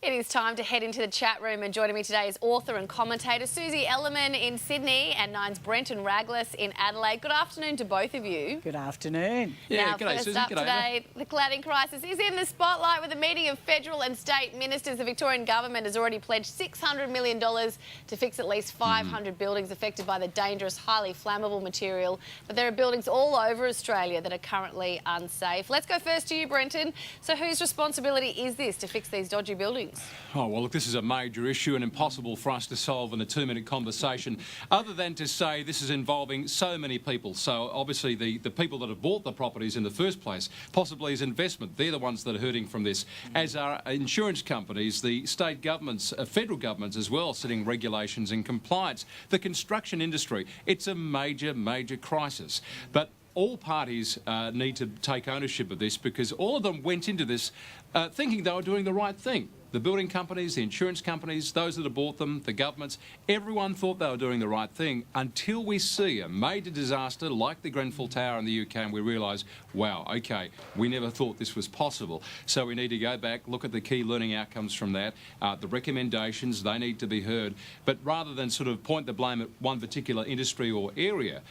It is time to head into the chat room, and joining me today is author and commentator Susie Ellerman in Sydney and Nine's Brenton Raglas in Adelaide. Good afternoon to both of you. Good afternoon. Yeah, now, g'day, Susie. Up g'day, today, the cladding crisis is in the spotlight with a meeting of federal and state ministers. The Victorian government has already pledged $600 million to fix at least 500 buildings affected by the dangerous, highly flammable material. But there are buildings all over Australia that are currently unsafe. Let's go first to you, Brenton. So whose responsibility is this to fix these dodgy buildings? Oh, well, look, this is a major issue and impossible for us to solve in a 2-minute conversation, other than to say this is involving so many people. So obviously the people that have bought the properties in the first place, possibly as investment, they're the ones that are hurting from this, as are insurance companies, the state governments, federal governments as well, setting regulations and compliance. The construction industry, it's a major, major crisis. But all parties need to take ownership of this, because all of them went into this thinking they were doing the right thing. The building companies, the insurance companies, those that have bought them, the governments, everyone thought they were doing the right thing until we see a major disaster like the Grenfell Tower in the UK and we realise, wow, OK, we never thought this was possible. So we need to go back, look at the key learning outcomes from that, the recommendations, they need to be heard. But rather than sort of point the blame at one particular industry or area,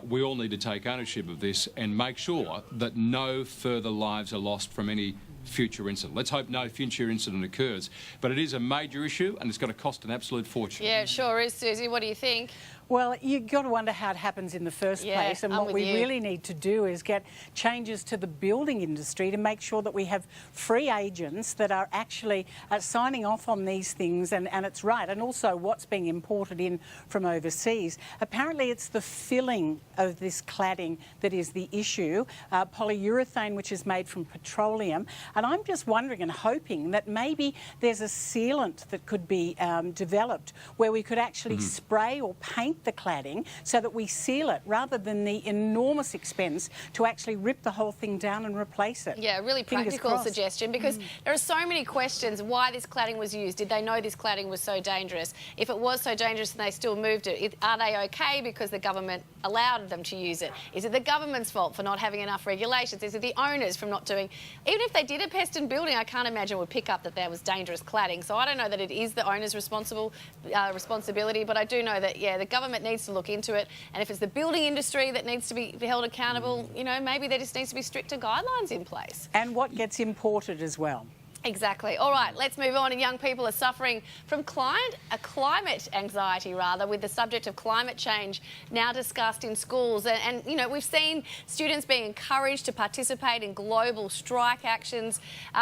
we all need to take ownership of this and make sure that no further lives are lost from any future incident. Let's hope no future incident occurs. But it is a major issue and it's going to cost an absolute fortune. Yeah, it sure is, Susie. What do you think? Well, you've got to wonder how it happens in the first place, and what we really need to do is get changes to the building industry to make sure that we have free agents that are actually signing off on these things, and it's right, and also what's being imported in from overseas. Apparently it's the filling of this cladding that is the issue, polyurethane, which is made from petroleum, and I'm just wondering and hoping that maybe there's a sealant that could be developed where we could actually spray or paint the cladding so that we seal it, rather than the enormous expense to actually rip the whole thing down and replace it. Yeah, really practical suggestion, because there are so many questions why this cladding was used. Did they know this cladding was so dangerous? If it was so dangerous and they still moved it, are they okay because the government allowed them to use it? Is it the government's fault for not having enough regulations? Is it the owners from not doing... Even if they did a pest and building, I can't imagine would pick up that there was dangerous cladding. So I don't know that it is the owner's responsibility, but I do know that, yeah, the government needs to look into it, and if it's the building industry that needs to be held accountable, you know, maybe there just needs to be stricter guidelines in place. And what gets imported as well. Exactly. All right, let's move on. And young people are suffering from climate anxiety, rather, with the subject of climate change now discussed in schools. And, you know, we've seen students being encouraged to participate in global strike actions.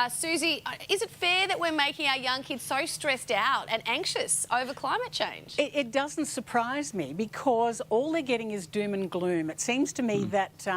Susie, is it fair that we're making our young kids so stressed out and anxious over climate change? It doesn't surprise me, because all they're getting is doom and gloom. It seems to me that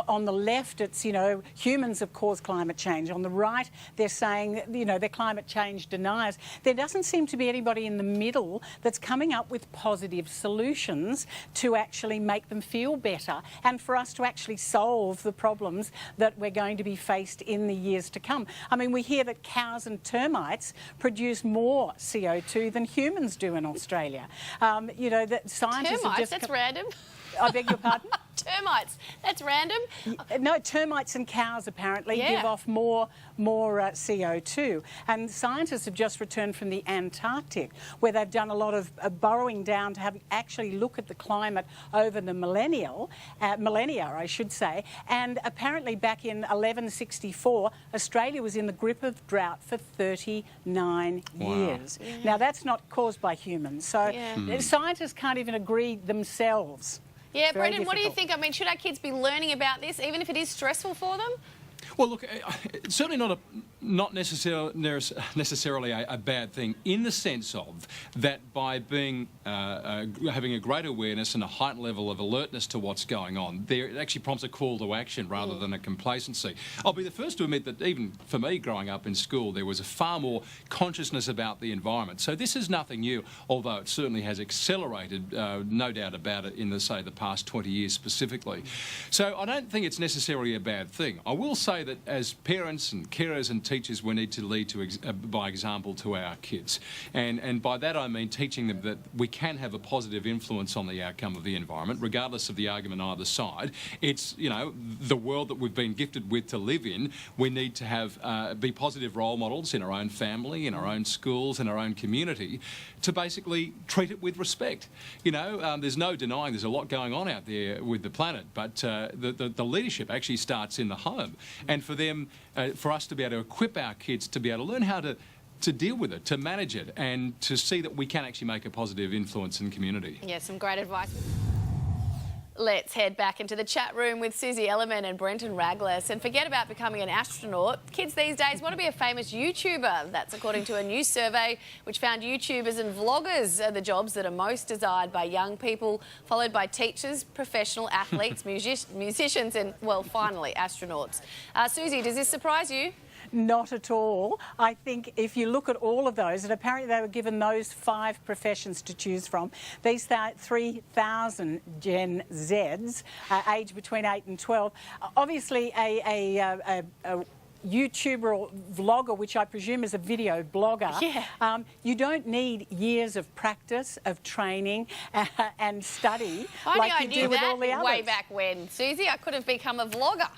on the left, it's, you know, humans have caused climate change. On the right, they're saying, you know, they're climate change deniers. There doesn't seem to be anybody in the middle that's coming up with positive solutions to actually make them feel better and for us to actually solve the problems that we're going to be faced in the years to come. I mean, we hear that cows and termites produce more CO2 than humans do in Australia. You know, that scientists termites, have just... that's random. I beg your pardon? Termites, that's random. No, termites and cows apparently give off more CO2. And scientists have just returned from the Antarctic, where they've done a lot of burrowing down to actually look at the climate over the millennia, I should say. And apparently back in 1164, Australia was in the grip of drought for 39 years. Yeah. Now, that's not caused by humans. So scientists can't even agree themselves. Yeah, Brendan, what do you think? I mean, should our kids be learning about this, even if it is stressful for them? Well, look, it's certainly not necessarily a bad thing, in the sense of that by being having a great awareness and a heightened level of alertness to what's going on, it actually prompts a call to action rather than a complacency. I'll be the first to admit that even for me growing up in school, there was a far more consciousness about the environment. So this is nothing new, although it certainly has accelerated, no doubt about it, in the past 20 years specifically. So I don't think it's necessarily a bad thing. I will say that as parents and carers and teachers, we need to lead by example to our kids. And by that I mean teaching them that we can have a positive influence on the outcome of the environment, regardless of the argument either side. It's, you know, the world that we've been gifted with to live in. We need to have be positive role models in our own family, in our own schools, in our own community, to basically treat it with respect. You know, there's no denying there's a lot going on out there with the planet, but the leadership actually starts in the home. And for them, for us to be able to equip our kids to be able to learn how to deal with it, to manage it, and to see that we can actually make a positive influence in the community. Yeah, some great advice. Let's head back into the chat room with Susie Ellerman and Brenton Raglas. And forget about becoming an astronaut. Kids these days want to be a famous YouTuber. That's according to a new survey which found YouTubers and vloggers are the jobs that are most desired by young people, followed by teachers, professional athletes, musicians and, well, finally, astronauts. Susie, does this surprise you? Not at all. I think if you look at all of those, and apparently they were given those 5 professions to choose from, these 3,000 Gen Zs, aged between 8 and 12, obviously a YouTuber or vlogger, which I presume is a video blogger, yeah. You don't need years of practice, of training and study like you do with all the others. Way back when, Susie, I could have become a vlogger.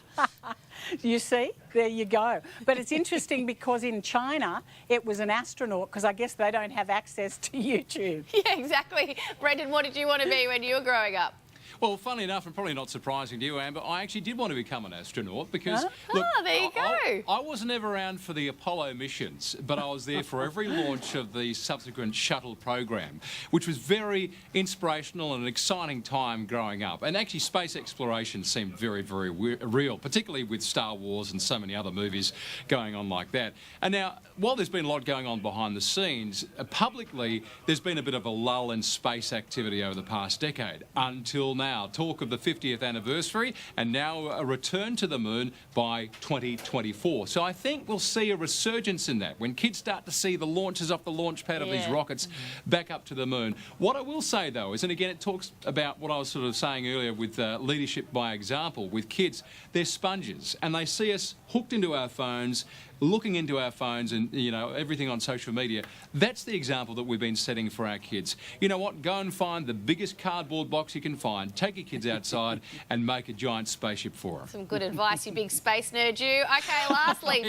You see, there you go. But it's interesting because in China it was an astronaut, because I guess they don't have access to YouTube. Yeah, exactly. Brendan, what did you want to be when you were growing up? Well, funnily enough, and probably not surprising to you, Amber, I actually did want to become an astronaut because, look, there you go. I wasn't ever around for the Apollo missions, but I was there for every launch of the subsequent shuttle program, which was very inspirational and an exciting time growing up. And actually, space exploration seemed very, very real, particularly with Star Wars and so many other movies going on like that. And now, while there's been a lot going on behind the scenes, publicly, there's been a bit of a lull in space activity over the past decade, until now. Talk of the 50th anniversary and now a return to the moon by 2024. So I think we'll see a resurgence in that when kids start to see the launches off the launch pad of these rockets back up to the moon. What I will say though is, and again it talks about what I was sort of saying earlier with leadership by example, with kids, they're sponges and they see us hooked into our phones, looking into our phones and, you know, everything on social media. That's the example that we've been setting for our kids. You know what? Go and find the biggest cardboard box you can find, take your kids outside and make a giant spaceship for them. Some good advice, you big space nerd, you. Okay, lastly,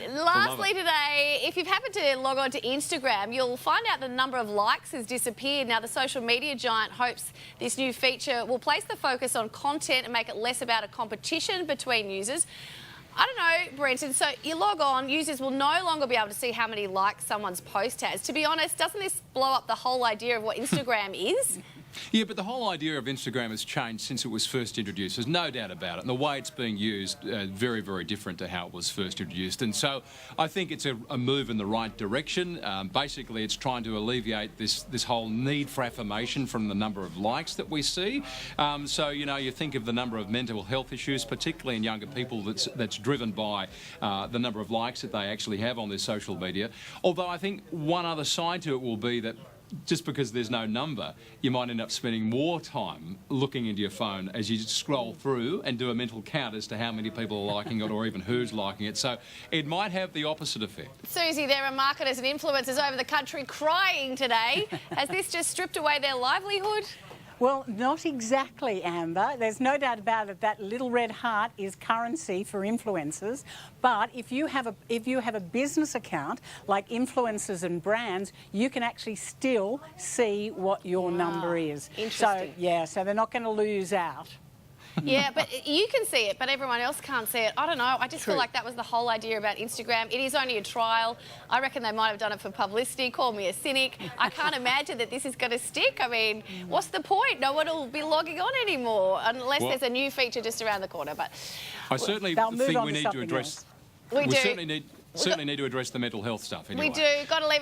lastly today, if you've happened to log on to Instagram, you'll find out the number of likes has disappeared. Now, the social media giant hopes this new feature will place the focus on content and make it less about a competition between users. I don't know, Brenton, so you log on, users will no longer be able to see how many likes someone's post has. To be honest, doesn't this blow up the whole idea of what Instagram is? Yeah, but the whole idea of Instagram has changed since it was first introduced. There's no doubt about it. And the way it's being used, very, very different to how it was first introduced. And so I think it's a move in the right direction. Basically, it's trying to alleviate this whole need for affirmation from the number of likes that we see. So, you know, you think of the number of mental health issues, particularly in younger people, that's driven by the number of likes that they actually have on their social media. Although I think one other side to it will be that just because there's no number, you might end up spending more time looking into your phone as you scroll through and do a mental count as to how many people are liking it or even who's liking it. So it might have the opposite effect. Susie, there are marketers and influencers over the country crying today. Has this just stripped away their livelihood? Well, not exactly, Amber. There's no doubt about it. That little red heart is currency for influencers. But if you have a business account like influencers and brands, you can actually still see what your number is. Interesting. So they're not going to lose out. Yeah, but you can see it, but everyone else can't see it. I don't know. I just feel like that was the whole idea about Instagram. It is only a trial. I reckon they might have done it for publicity. Call me a cynic. I can't imagine that this is going to stick. I mean, what's the point? No one will be logging on anymore unless there's a new feature just around the corner. But I certainly think we need to address. We do. Certainly need to address the mental health stuff anyway. We do. Got to leave it.